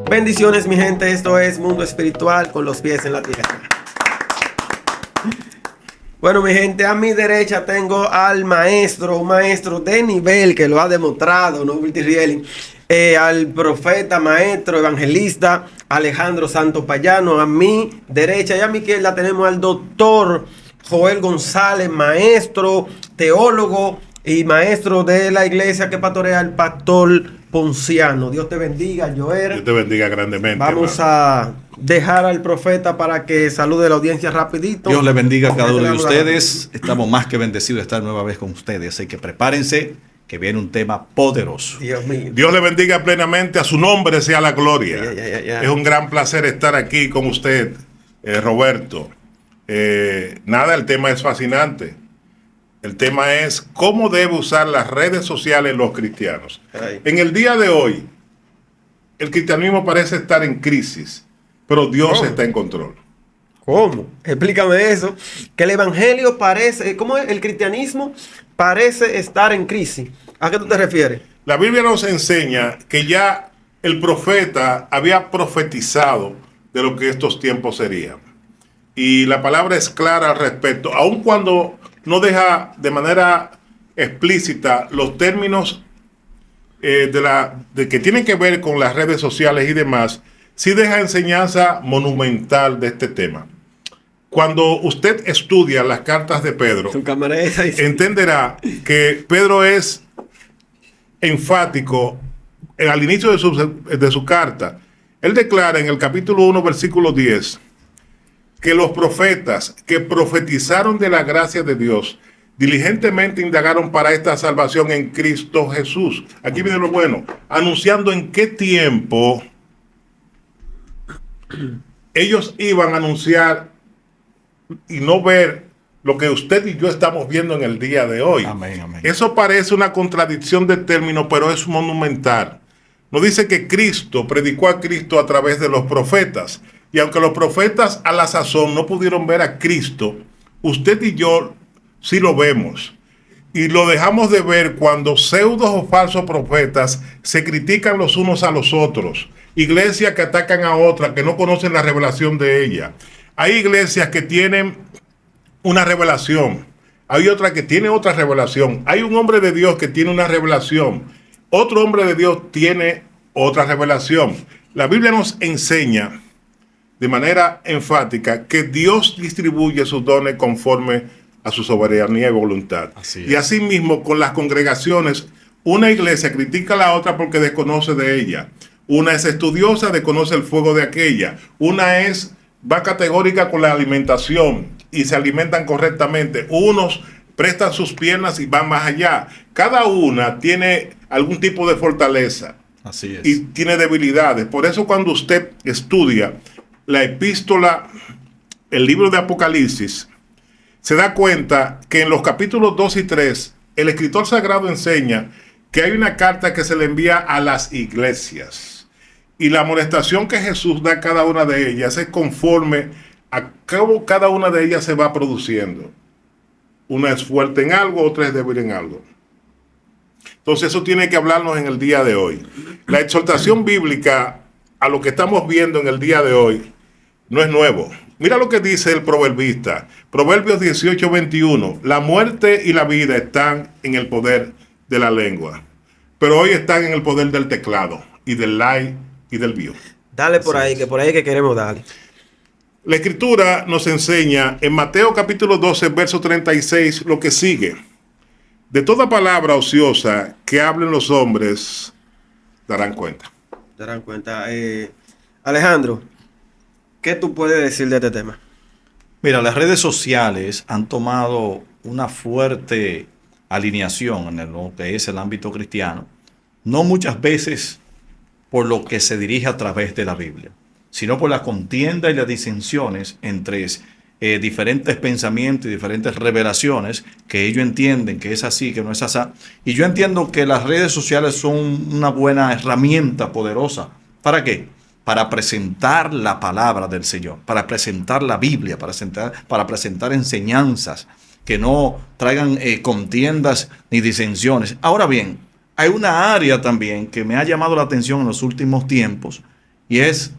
Bendiciones, mi gente. Esto es Mundo Espiritual con los pies en la tierra. Bueno, mi gente, a mi derecha tengo al maestro, un maestro de nivel que lo ha demostrado, no multirieling, al profeta, maestro, evangelista Alejandro Santo Payano. A mi derecha y a mi izquierda tenemos al doctor Joel González, maestro, teólogo y maestro de la iglesia que pastorea el pastor Ponciano. Dios te bendiga, Joel. Dios te bendiga grandemente. Vamos a dejar al profeta para que salude a la audiencia rapidito. Dios le bendiga a cada uno de ustedes. Estamos más que bendecidos de estar nueva vez con ustedes. Así que prepárense, que viene un tema poderoso. Dios mío. Dios le bendiga plenamente. A su nombre sea la gloria. Ya. Es un gran placer estar aquí con usted, Roberto. Nada, el tema es fascinante. El tema es cómo debe usar las redes sociales los cristianos. Ay. En el día de hoy, el cristianismo parece estar en crisis, pero Dios está en control. ¿Cómo? Explícame eso. Que el evangelio parece, ¿cómo es? El cristianismo parece estar en crisis. ¿A qué tú te refieres? La Biblia nos enseña que ya el profeta había profetizado de lo que estos tiempos serían. Y la palabra es clara al respecto, aun cuando no deja de manera explícita los términos de que tienen que ver con las redes sociales y demás, sí deja enseñanza monumental de este tema. Cuando usted estudia las cartas de Pedro, entenderá que Pedro es enfático al inicio de su carta. Él declara en el capítulo 1, versículo 10, que los profetas que profetizaron de la gracia de Dios diligentemente indagaron para esta salvación en Cristo Jesús. Aquí viene lo bueno, anunciando en qué tiempo ellos iban a anunciar y no ver lo que usted y yo estamos viendo en el día de hoy. Amén, amén. Eso parece una contradicción de términos, pero es monumental. Nos dice que Cristo predicó a Cristo a través de los profetas. Y aunque los profetas a la sazón no pudieron ver a Cristo, usted y yo sí lo vemos. Y lo dejamos de ver cuando pseudos o falsos profetas se critican los unos a los otros. Iglesias que atacan a otras, que no conocen la revelación de ella. Hay iglesias que tienen una revelación. Hay otra que tiene otra revelación. Hay un hombre de Dios que tiene una revelación. Otro hombre de Dios tiene otra revelación. La Biblia nos enseña de manera enfática que Dios distribuye sus dones conforme a su soberanía y voluntad. Y asimismo con las congregaciones, una iglesia critica a la otra porque desconoce de ella. Una es estudiosa, desconoce el fuego de aquella. Una va categórica con la alimentación y se alimentan correctamente. Unos prestan sus piernas y van más allá. Cada una tiene algún tipo de fortaleza. Así es. Y tiene debilidades. Por eso cuando usted estudia la epístola, el libro de Apocalipsis, se da cuenta que en los capítulos 2 y 3, el escritor sagrado enseña que hay una carta que se le envía a las iglesias. Y la amonestación que Jesús da a cada una de ellas es conforme a cómo cada una de ellas se va produciendo. Una es fuerte en algo, otra es débil en algo. Entonces eso tiene que hablarnos en el día de hoy. La exhortación bíblica a lo que estamos viendo en el día de hoy no es nuevo. Mira lo que dice el proverbista. Proverbios 18:21. La muerte y la vida están en el poder de la lengua, pero hoy están en el poder del teclado y del like y del view. Dale por ahí, que por ahí que queremos darle. La escritura nos enseña en Mateo capítulo 12, verso 36, lo que sigue. De toda palabra ociosa que hablen los hombres, darán cuenta. Darán cuenta. Alejandro, ¿qué tú puedes decir de este tema? Mira, las redes sociales han tomado una fuerte alineación en lo que es el ámbito cristiano, no muchas veces por lo que se dirige a través de la Biblia, sino por la contienda y las disensiones entre diferentes pensamientos y diferentes revelaciones que ellos entienden que es así, que no es así. Y yo entiendo que las redes sociales son una buena herramienta poderosa. ¿Para qué? Para presentar la palabra del Señor, para presentar la Biblia, para presentar enseñanzas que no traigan contiendas ni disensiones. Ahora bien, hay una área también que me ha llamado la atención en los últimos tiempos y es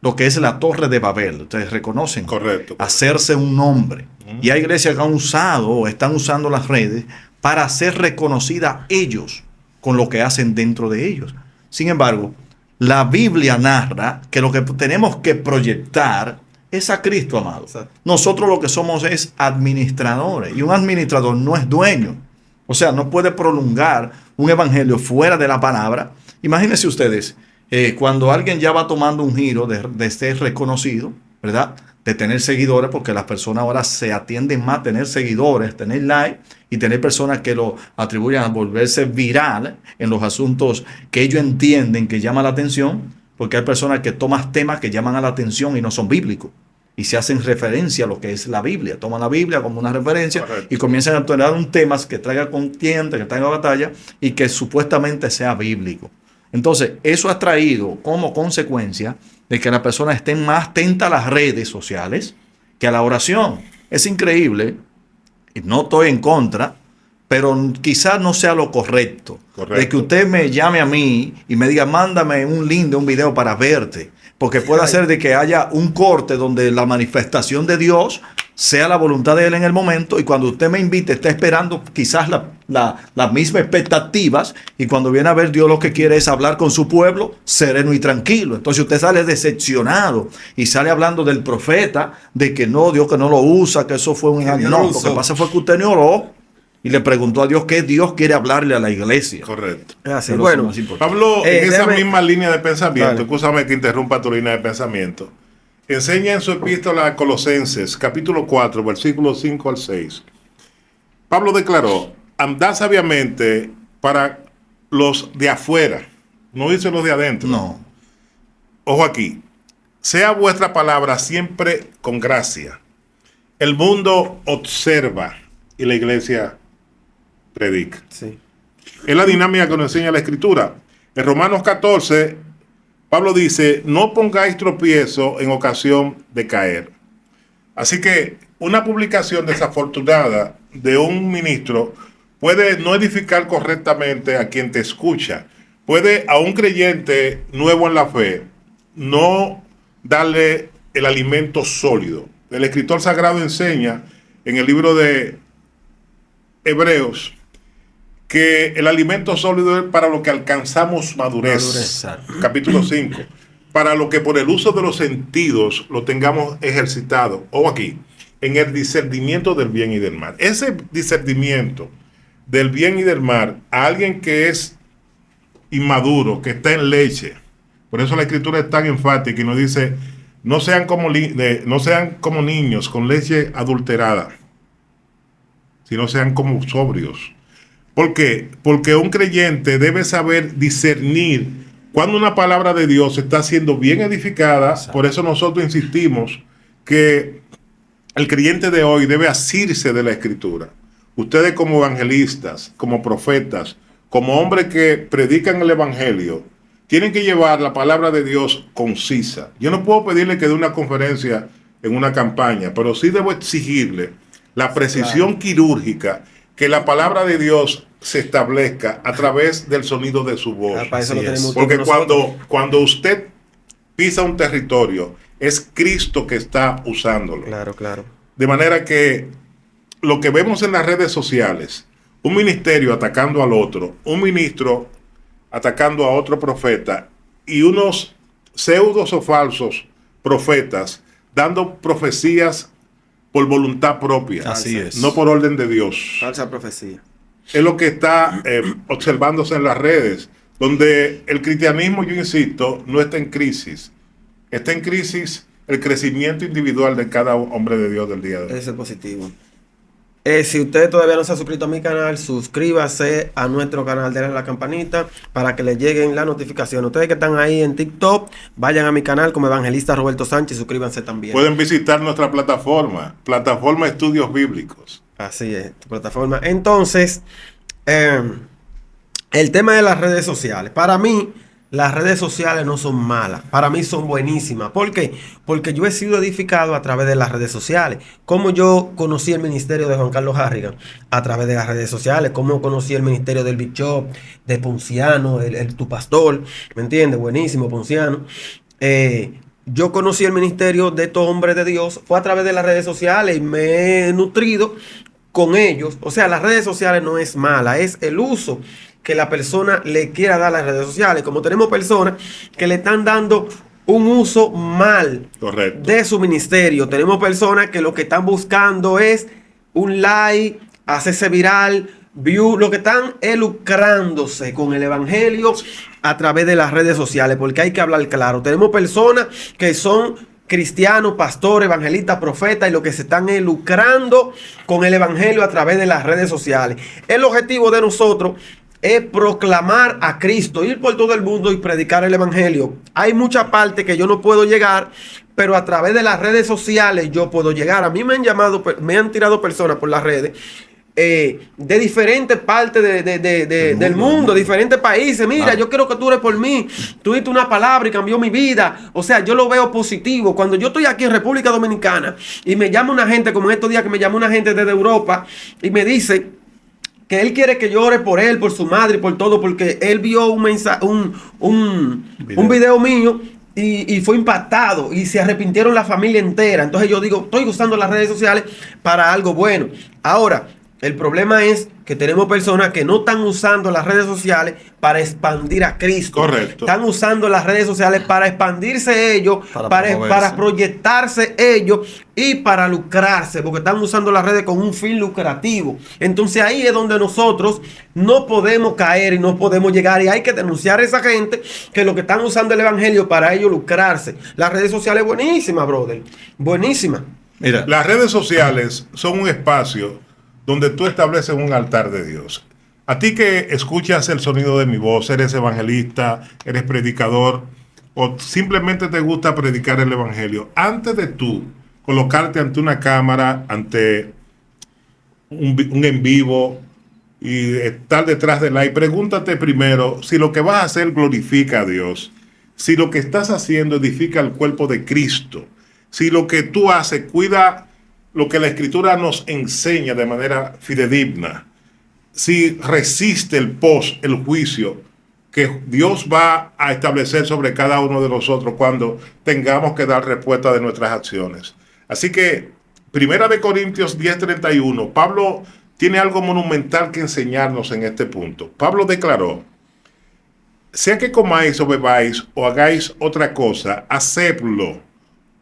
lo que es la Torre de Babel. Ustedes reconocen. Correcto. Hacerse un nombre. Y hay iglesias que han usado o están usando las redes para hacer reconocida ellos con lo que hacen dentro de ellos. Sin embargo, la Biblia narra que lo que tenemos que proyectar es a Cristo, amado. Exacto. Nosotros lo que somos es administradores, y un administrador no es dueño. O sea, no puede prolongar un evangelio fuera de la palabra. Imagínense ustedes, cuando alguien ya va tomando un giro de ser reconocido, ¿verdad? De tener seguidores, porque las personas ahora se atienden más a tener seguidores, tener like y tener personas que lo atribuyan a volverse viral en los asuntos que ellos entienden que llaman la atención, porque hay personas que toman temas que llaman a la atención y no son bíblicos y se hacen referencia a lo que es la Biblia. Toman la Biblia como una referencia. Correcto. Y comienzan a tomar un tema que traiga contienda, que traiga batalla y que supuestamente sea bíblico. Entonces, eso ha traído como consecuencia de que las personas estén más atentas a las redes sociales que a la oración. Es increíble, y no estoy en contra, pero quizás no sea lo correcto. Correcto. De que usted me llame a mí y me diga, mándame un link de un video para verte. Porque puede ser de que haya un corte donde la manifestación de Dios sea la voluntad de Él en el momento, y cuando usted me invite está esperando quizás las mismas expectativas, y cuando viene a ver, Dios lo que quiere es hablar con su pueblo sereno y tranquilo. Entonces usted sale decepcionado y sale hablando del profeta, de que no, Dios que no lo usa, que eso fue un engaño. No, lo que pasa fue que usted no oró y le preguntó a Dios qué Dios quiere hablarle a la iglesia. Correcto. Es así. Pero Bueno, eso es más importante. Pablo, en esa déjame- misma línea de pensamiento, Vale. escúchame que interrumpa tu línea de pensamiento, enseña en su epístola a Colosenses, capítulo 4, versículos 5 al 6. Pablo declaró, andad sabiamente para los de afuera, no dice los de adentro. No. Ojo aquí, sea vuestra palabra siempre con gracia. El mundo observa y la iglesia predica. sí. Es la dinámica que nos enseña la Escritura. En Romanos 14, Pablo dice, no pongáis tropiezo en ocasión de caer. Así que una publicación desafortunada de un ministro puede no edificar correctamente a quien te escucha. Puede a un creyente nuevo en la fe no darle el alimento sólido. El escritor sagrado enseña en el libro de Hebreos que el alimento sólido es para lo que alcanzamos madurez. Exacto. Capítulo 5. Para lo que por el uso de los sentidos lo tengamos ejercitado. O aquí, en el discernimiento del bien y del mal. Ese discernimiento del bien y del mal a alguien que es inmaduro, que está en leche. Por eso la escritura es tan enfática y nos dice, no sean como niños con leche adulterada, sino sean como sobrios. ¿Por qué? Porque un creyente debe saber discernir cuando una palabra de Dios está siendo bien edificada. Exacto. Por eso nosotros insistimos que el creyente de hoy debe asirse de la escritura. Ustedes como evangelistas, como profetas, como hombres que predican el evangelio, tienen que llevar la palabra de Dios concisa. Yo no puedo pedirle que dé una conferencia en una campaña, pero sí debo exigirle la precisión quirúrgica, que la palabra de Dios se establezca a través del sonido de su voz. Para eso lo Así es. tenemos Porque nosotros. cuando usted pisa un territorio, es Cristo que está usándolo. Claro, claro. De manera que lo que vemos en las redes sociales, un ministerio atacando al otro, un ministro atacando a otro profeta y unos pseudos o falsos profetas dando profecías por voluntad propia, Así es. no por orden de Dios. Falsa profecía. Es lo que está observándose en las redes, donde el cristianismo, yo insisto, no está en crisis. Está en crisis el crecimiento individual de cada hombre de Dios del día de hoy. Ese es positivo. Si usted todavía no se ha suscrito a mi canal, suscríbase a nuestro canal, denle a la campanita para que le lleguen las notificaciones. Ustedes que están ahí en TikTok, vayan a mi canal como Evangelista Roberto Sánchez y suscríbanse también. Pueden visitar nuestra plataforma Estudios Bíblicos. Así es, tu plataforma. Entonces, el tema de las redes sociales. Para mí, las redes sociales no son malas. Para mí son buenísimas. ¿Por qué? Porque yo he sido edificado a través de las redes sociales. Como yo conocí el ministerio de Juan Carlos Harrigan a través de las redes sociales. Como conocí el ministerio del Big Shop, de Ponciano, tu pastor. ¿Me entiendes? Buenísimo, Ponciano. Yo conocí el ministerio de estos hombres de Dios, fue a través de las redes sociales y me he nutrido con ellos. O sea, las redes sociales no es mala, es el uso que la persona le quiera dar a las redes sociales. Como tenemos personas que le están dando un uso mal Correcto. de su ministerio. Tenemos personas que lo que están buscando es un like, hacerse viral, view. Lo que están es lucrándose con el evangelio a través de las redes sociales, porque hay que hablar claro. Tenemos personas que son cristianos, pastores, evangelistas, profetas, y lo que se están es lucrando con el evangelio a través de las redes sociales. El objetivo de nosotros es proclamar a Cristo, ir por todo el mundo y predicar el evangelio. Hay mucha parte que yo no puedo llegar, pero a través de las redes sociales yo puedo llegar. A mí me han llamado, me han tirado personas por las redes de diferentes partes del mundo, diferentes países. Mira, yo quiero que tú ores por mí. Tú diste una palabra y cambió mi vida. O sea, yo lo veo positivo. Cuando yo estoy aquí en República Dominicana y me llama una gente, como en estos días que me llamó una gente desde Europa y me dice que él quiere que yo ore por él, por su madre y por todo, porque él vio un video mío y fue impactado y se arrepintieron la familia entera. Entonces yo digo, estoy usando las redes sociales para algo bueno. Ahora, el problema es que tenemos personas que no están usando las redes sociales para expandir a Cristo. Correcto. Están usando las redes sociales para expandirse ellos, para proyectarse ellos y para lucrarse, porque están usando las redes con un fin lucrativo. Entonces ahí es donde nosotros no podemos caer y no podemos llegar, y hay que denunciar a esa gente que lo que están usando el evangelio para ellos lucrarse. Las redes sociales buenísimas, brother. Buenísimas. Mira, Las redes sociales son un espacio donde tú estableces un altar de Dios. A ti que escuchas el sonido de mi voz, eres evangelista, eres predicador, o simplemente te gusta predicar el evangelio, antes de tú colocarte ante una cámara, ante un en vivo y estar detrás del live, pregúntate primero si lo que vas a hacer glorifica a Dios, si lo que estás haciendo edifica el cuerpo de Cristo, si lo que tú haces cuida lo que la Escritura nos enseña de manera fidedigna, si resiste el juicio que Dios va a establecer sobre cada uno de nosotros cuando tengamos que dar respuesta de nuestras acciones. Así que, 1 Corintios 10:31, Pablo tiene algo monumental que enseñarnos en este punto. Pablo declaró: sea que comáis o bebáis o hagáis otra cosa, hacedlo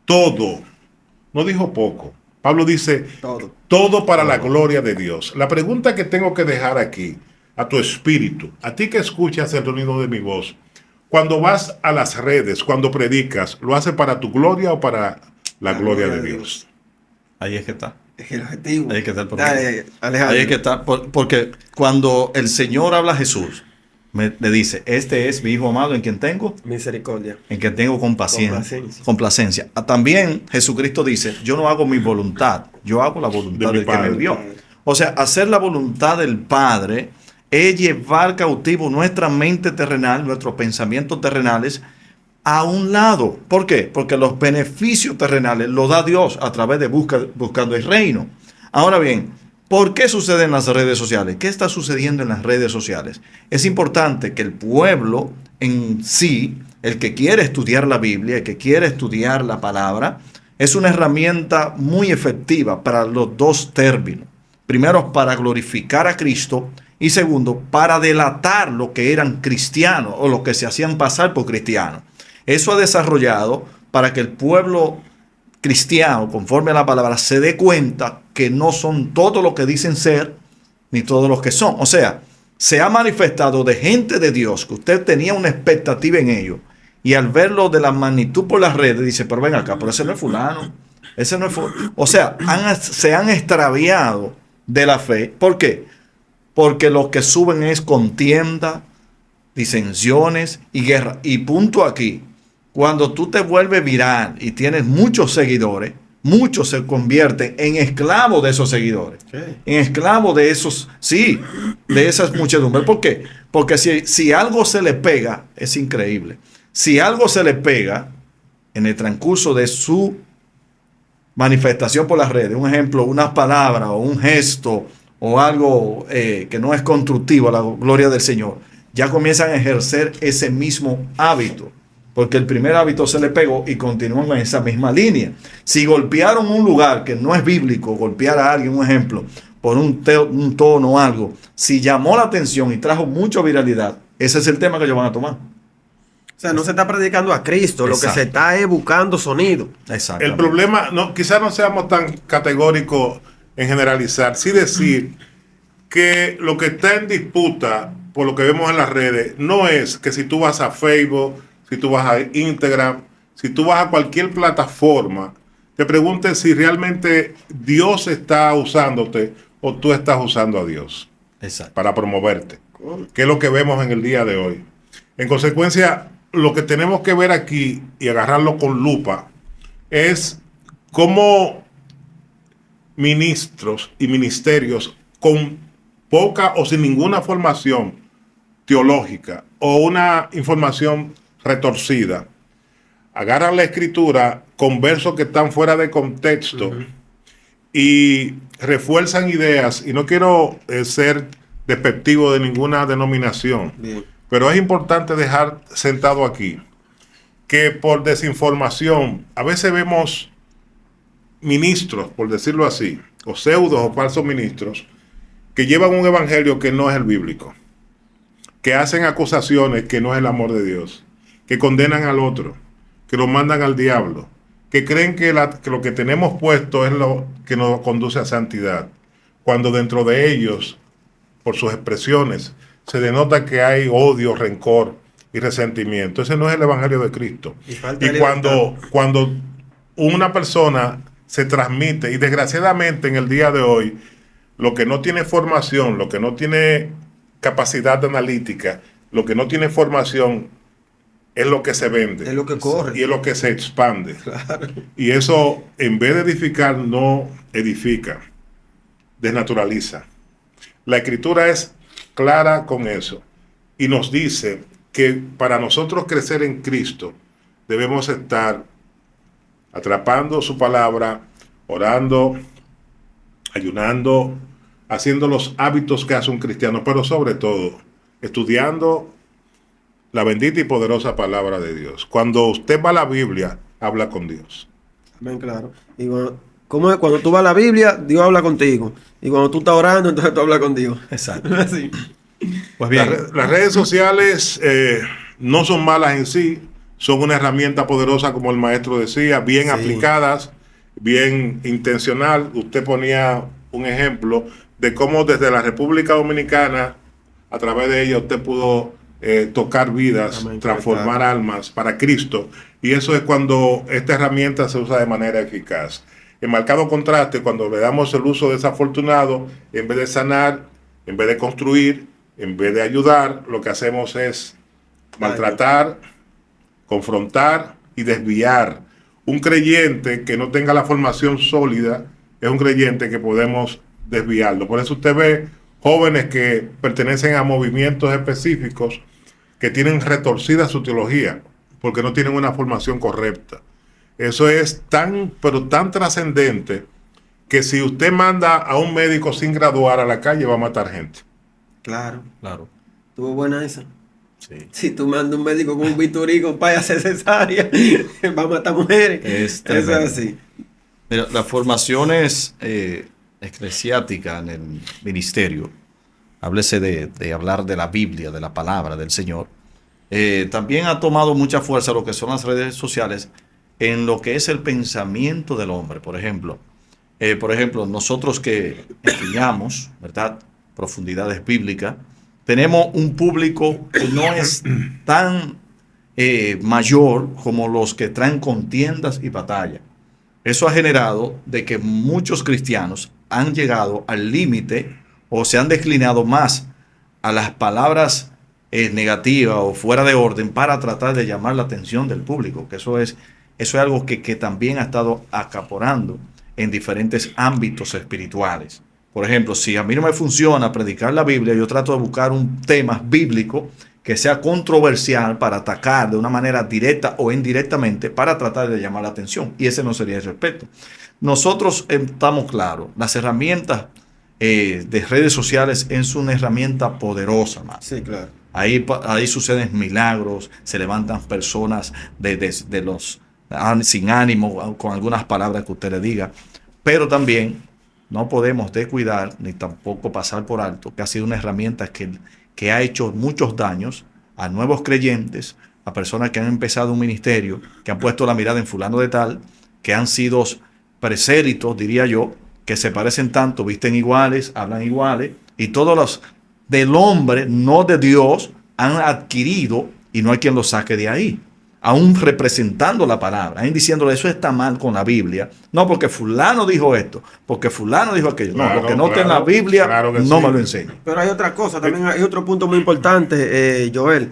todo. No dijo poco. Pablo dice, todo para la gloria de Dios. La pregunta que tengo que dejar aquí, a tu espíritu, a ti que escuchas el sonido de mi voz, cuando vas a las redes, cuando predicas, ¿lo haces para tu gloria o para la gloria de Dios? ahí es que está. Es el objetivo. Ahí es que está el problema. Dale, Alejandro. Ahí es que está, porque cuando el Señor habla a Jesús, le dice, este es mi Hijo amado en quien tengo Misericordia. en que tengo complacencia. También Jesucristo dice, yo no hago mi voluntad, yo hago la voluntad del que me envió. O sea, hacer la voluntad del Padre es llevar cautivo nuestra mente terrenal, nuestros pensamientos terrenales a un lado. ¿Por qué? Porque los beneficios terrenales los da Dios a través de buscando el reino. Ahora bien, ¿por qué sucede en las redes sociales? ¿Qué está sucediendo en las redes sociales? Es importante que el pueblo en sí, el que quiere estudiar la Biblia, el que quiere estudiar la palabra, es una herramienta muy efectiva para los dos términos. Primero, para glorificar a Cristo, y segundo, para delatar lo que eran cristianos o lo que se hacían pasar por cristianos. Eso ha desarrollado para que el pueblo cristiano, conforme a la palabra, se dé cuenta que no son todos los que dicen ser, ni todos los que son. O sea, se ha manifestado de gente de Dios que usted tenía una expectativa en ello, y al verlo de la magnitud por las redes, dice, pero ven acá, pero ese no es fulano, ese no es fulano. O sea, se han extraviado de la fe. ¿Por qué? Porque lo que suben es contienda, disensiones y guerra. Y punto aquí. Cuando tú te vuelves viral y tienes muchos seguidores, muchos se convierten en esclavos de esos seguidores. ¿Qué? En esclavos de esos, sí, de esas muchedumbres. ¿Por qué? Porque si algo se le pega, es increíble. Si algo se le pega en el transcurso de su manifestación por las redes, un ejemplo, unas palabras o un gesto o algo que no es constructivo a la gloria del Señor, ya comienzan a ejercer ese mismo hábito porque el primer hábito se le pegó y continúan en esa misma línea. Si golpearon un lugar que no es bíblico, golpear a alguien, un ejemplo, por un tono o algo, si llamó la atención y trajo mucha viralidad, ese es el tema que ellos van a tomar. O sea, no se está predicando a Cristo, Exacto. lo que se está es buscando sonido. Exacto. El problema, no, quizás no seamos tan categóricos en generalizar, sí decir que lo que está en disputa, por lo que vemos en las redes, no es que si tú vas a Facebook, si tú vas a Instagram, si tú vas a cualquier plataforma, te preguntes si realmente Dios está usándote o tú estás usando a Dios Exacto. para promoverte, que es lo que vemos en el día de hoy. En consecuencia, lo que tenemos que ver aquí y agarrarlo con lupa es cómo ministros y ministerios con poca o sin ninguna formación teológica o una información retorcida agarran la escritura con versos que están fuera de contexto y refuerzan ideas, y no quiero ser despectivo de ninguna denominación. Bien. Pero es importante dejar sentado aquí que por desinformación a veces vemos ministros, por decirlo así, o pseudos o falsos ministros, que llevan un evangelio que no es el bíblico, que hacen acusaciones que no es el amor de Dios, que condenan al otro, que lo mandan al diablo, que creen que lo que tenemos puesto es lo que nos conduce a santidad, cuando dentro de ellos, por sus expresiones, se denota que hay odio, rencor y resentimiento. Ese no es el evangelio de Cristo. Y cuando una persona se transmite, y desgraciadamente en el día de hoy, lo que no tiene formación, lo que no tiene capacidad analítica, lo que no tiene formación, es lo que se vende. Es lo que corre. Y es lo que se expande. Claro. Y eso, en vez de edificar, no edifica, desnaturaliza. La escritura es clara con eso y nos dice que para nosotros crecer en Cristo debemos estar atrapando su palabra, orando, ayunando, haciendo los hábitos que hace un cristiano, pero sobre todo estudiando la bendita y poderosa palabra de Dios. Cuando usted va a la Biblia, habla con Dios. Amén, claro. Y ¿cómo es? Cuando tú vas a la Biblia, Dios habla contigo. Y cuando tú estás orando, entonces tú hablas con Dios. Exacto. Así. Pues bien. Las redes sociales no son malas en sí, son una herramienta poderosa, como el maestro decía, bien aplicadas, bien intencional. Usted ponía un ejemplo de cómo desde la República Dominicana, a través de ella, usted pudo tocar vidas, Amén, transformar claro. almas para Cristo. Y eso es cuando esta herramienta se usa de manera eficaz. En marcado contraste, cuando le damos el uso desafortunado, en vez de sanar, en vez de construir, en vez de ayudar, lo que hacemos es maltratar, confrontar y desviar. Un creyente que no tenga la formación sólida es un creyente que podemos desviarlo. Por eso usted ve jóvenes que pertenecen a movimientos específicos que tienen retorcida su teología porque no tienen una formación correcta. Eso es pero tan trascendente que si usted manda a un médico sin graduar a la calle, va a matar gente. Claro. Claro. Estuvo buena esa. Sí. Si tú mandas un médico con un bisturí, compadre, a hacer cesárea, va a matar mujeres. Eso es así. Mira, las formaciones eclesiásticas en el ministerio, háblese de hablar de la Biblia, de la palabra del Señor, también ha tomado mucha fuerza lo que son las redes sociales en lo que es el pensamiento del hombre. Por ejemplo, nosotros que estudiamos, ¿verdad?, profundidades bíblicas, tenemos un público que no es tan mayor como los que traen contiendas y batallas. Eso ha generado de que muchos cristianos han llegado al límite o se han declinado más a las palabras negativas o fuera de orden para tratar de llamar la atención del público, que eso es algo que también ha estado acaparando en diferentes ámbitos espirituales. Por ejemplo, si a mí no me funciona predicar la Biblia, yo trato de buscar un tema bíblico que sea controversial para atacar de una manera directa o indirectamente para tratar de llamar la atención. Y ese no sería el respeto. Nosotros estamos claros, las herramientas de redes sociales es una herramienta poderosa más. Sí, claro. Ahí suceden milagros, se levantan personas sin ánimo, con algunas palabras que usted le diga. Pero también no podemos descuidar ni tampoco pasar por alto que ha sido una herramienta que ha hecho muchos daños a nuevos creyentes, a personas que han empezado un ministerio, que han puesto la mirada en fulano de tal, que han sido preséritos, diría yo, que se parecen tanto, visten iguales, hablan iguales, y todos los del hombre, no de Dios, han adquirido, y no hay quien los saque de ahí, aún representando la palabra, aún diciéndole eso está mal con la Biblia, no porque fulano dijo esto, porque fulano dijo aquello, no, porque no está en la Biblia, claro no sí. Me lo enseña. Pero hay otra cosa, también hay otro punto muy importante, Joel,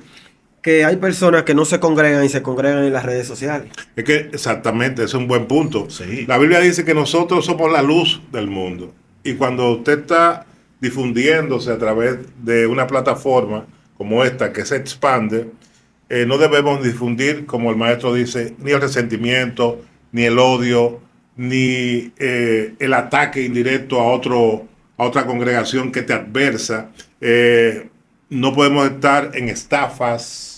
que hay personas que no se congregan y se congregan en las redes sociales. Es que exactamente, ese es un buen punto. Sí. La Biblia dice que nosotros somos la luz del mundo. Y cuando usted está difundiéndose a través de una plataforma como esta que se expande, no debemos difundir, como el maestro dice, ni el resentimiento, ni el odio, ni el ataque indirecto a otra congregación que te adversa. No podemos estar en estafas.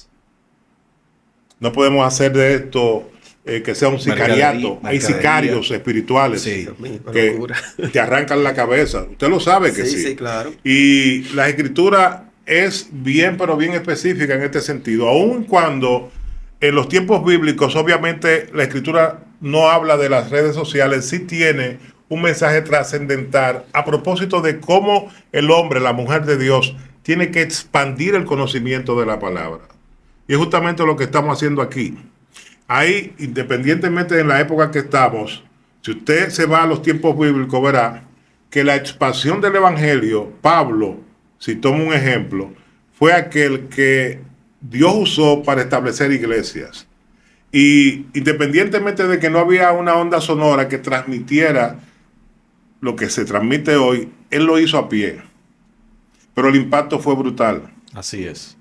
No podemos hacer de esto que sea un sicariato. Hay sicarios espirituales que te arrancan la cabeza. Usted lo sabe que sí. Sí, claro. Y la escritura es bien, pero bien específica en este sentido. Aun cuando en los tiempos bíblicos, obviamente, la escritura no habla de las redes sociales, sí tiene un mensaje trascendental a propósito de cómo el hombre, la mujer de Dios, tiene que expandir el conocimiento de la palabra. Y es justamente lo que estamos haciendo aquí. Ahí, independientemente de la época que estamos, si usted se va a los tiempos bíblicos, verá que la expansión del evangelio, Pablo, si tomo un ejemplo, fue aquel que Dios usó para establecer iglesias. Y independientemente de que no había una onda sonora que transmitiera lo que se transmite hoy, él lo hizo a pie. Pero el impacto fue brutal. Así es.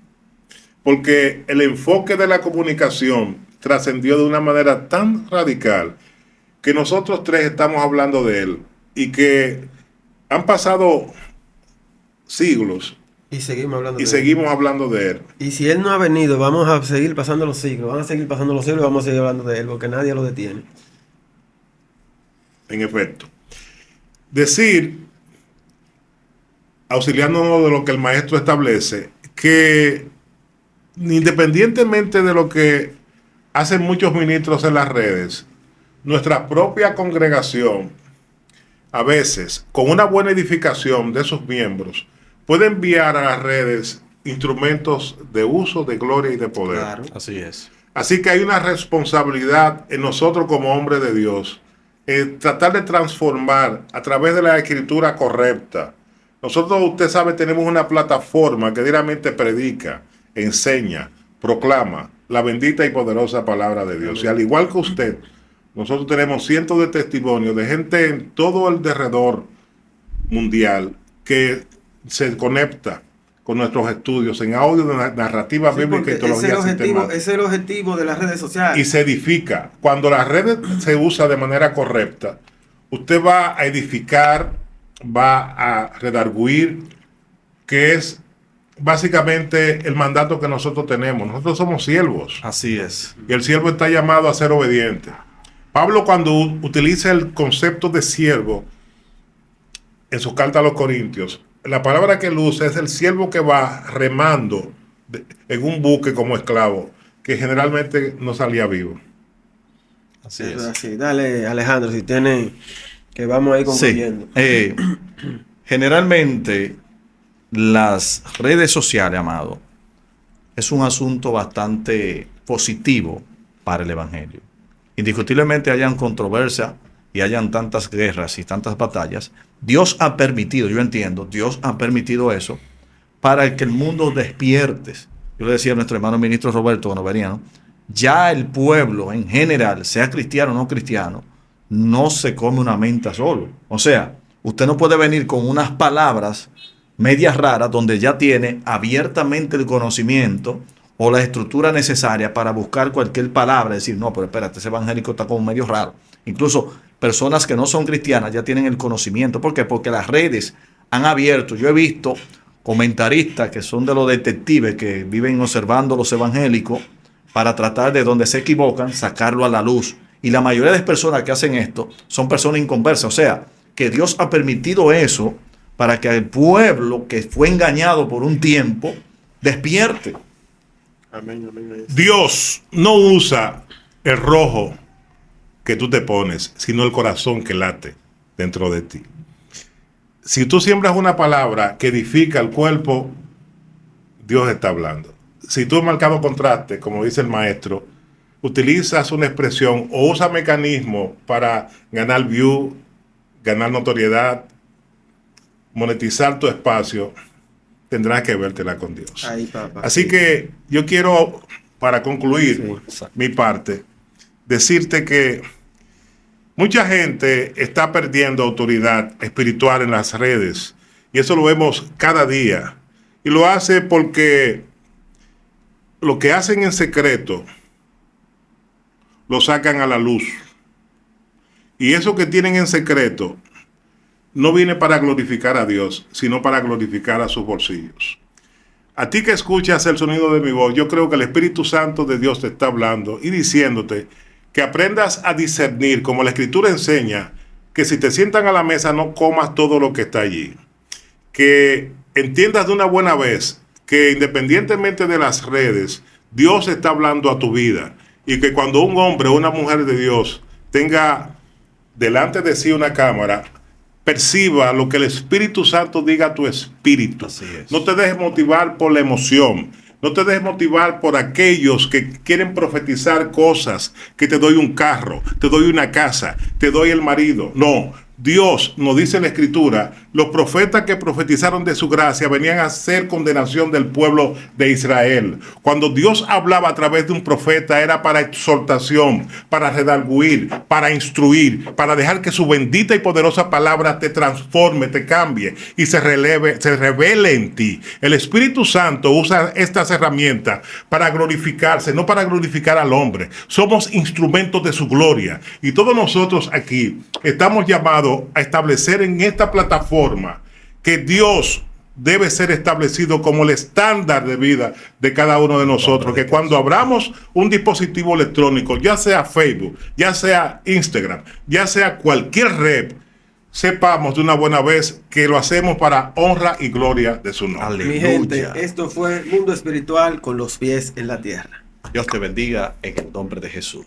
Porque el enfoque de la comunicación trascendió de una manera tan radical que nosotros tres estamos hablando de él y que han pasado siglos y seguimos hablando de él. Y si él no ha venido, vamos a seguir pasando los siglos, van a seguir pasando los siglos y vamos a seguir hablando de él porque nadie lo detiene. En efecto. Decir, auxiliándonos de lo que el maestro establece, que independientemente de lo que hacen muchos ministros en las redes, nuestra propia congregación, a veces, con una buena edificación de sus miembros, puede enviar a las redes instrumentos de uso, de gloria y de poder. Claro. Así es. Así que hay una responsabilidad en nosotros como hombres de Dios, tratar de transformar a través de la escritura correcta. Nosotros, usted sabe, tenemos una plataforma que diariamente predica, enseña, proclama la bendita y poderosa palabra de Dios. Y al igual que usted, nosotros tenemos cientos de testimonios de gente en todo el derredor mundial que se conecta con nuestros estudios en audio de narrativa bíblica y teología sistemática. Ese es el objetivo de las redes sociales. Y se edifica. Cuando la red se usa de manera correcta, usted va a edificar, va a redarguir, que es básicamente el mandato que nosotros tenemos. Nosotros somos siervos. Así es. Y el siervo está llamado a ser obediente. Pablo, cuando utiliza el concepto de siervo en su carta a los Corintios, la palabra que él usa es el siervo que va remando en un buque como esclavo, que generalmente no salía vivo. Así es. Así. Dale, Alejandro, si tiene, que vamos a ir concluyendo. Sí. Generalmente las redes sociales, amado, es un asunto bastante positivo para el evangelio. Indiscutiblemente hayan controversia y hayan tantas guerras y tantas batallas, Dios ha permitido, yo entiendo, Dios ha permitido eso para que el mundo despierte. Yo le decía a nuestro hermano ministro Roberto cuando venía, ¿no? Ya el pueblo en general, sea cristiano o no cristiano, no se come una menta solo. O sea, usted no puede venir con unas palabras medias raras donde ya tiene abiertamente el conocimiento o la estructura necesaria para buscar cualquier palabra y decir, no, pero espérate, ese evangélico está como medio raro. Incluso personas que no son cristianas ya tienen el conocimiento. ¿Por qué? Porque las redes han abierto. Yo he visto comentaristas que son de los detectives que viven observando los evangélicos para tratar de donde se equivocan, sacarlo a la luz. Y la mayoría de las personas que hacen esto son personas inconversas. O sea, que Dios ha permitido eso para que el pueblo que fue engañado por un tiempo despierte. Amén, amén. Dios no usa el rojo que tú te pones, sino el corazón que late dentro de ti. Si tú siembras una palabra que edifica el cuerpo, Dios está hablando. Si tú marcado contraste, como dice el maestro, utilizas una expresión o usas mecanismos para ganar view, ganar notoriedad, monetizar tu espacio, tendrás que vértela con Dios. Ay, papá. Así que yo quiero, para concluir mi parte, decirte que mucha gente está perdiendo autoridad espiritual en las redes y eso lo vemos cada día. Y lo hace porque lo que hacen en secreto lo sacan a la luz. Y eso que tienen en secreto no viene para glorificar a Dios, sino para glorificar a sus bolsillos. A ti que escuchas el sonido de mi voz, yo creo que el Espíritu Santo de Dios te está hablando y diciéndote que aprendas a discernir, como la Escritura enseña, que si te sientan a la mesa no comas todo lo que está allí. Que entiendas de una buena vez que independientemente de las redes, Dios está hablando a tu vida. Y que cuando un hombre o una mujer de Dios tenga delante de sí una cámara, perciba lo que el Espíritu Santo diga a tu espíritu. Así es. No te dejes motivar por la emoción. No te dejes motivar por aquellos que quieren profetizar cosas, que te doy un carro, te doy una casa, te doy el marido. No, Dios nos dice en la Escritura, los profetas que profetizaron de su gracia venían a hacer condenación del pueblo de Israel. Cuando Dios hablaba a través de un profeta era para exhortación, para redarguir, para instruir, para dejar que su bendita y poderosa palabra te transforme, te cambie y se revele en ti. El Espíritu Santo usa estas herramientas para glorificarse, no para glorificar al hombre. Somos instrumentos de su gloria y todos nosotros aquí estamos llamados a establecer en esta plataforma que Dios debe ser establecido como el estándar de vida de cada uno de nosotros, que cuando abramos un dispositivo electrónico, ya sea Facebook, ya sea Instagram, ya sea cualquier red, sepamos de una buena vez que lo hacemos para honra y gloria de su nombre. Aleluya. Mi gente, esto fue Mundo Espiritual con los pies en la tierra. Dios te bendiga en el nombre de Jesús.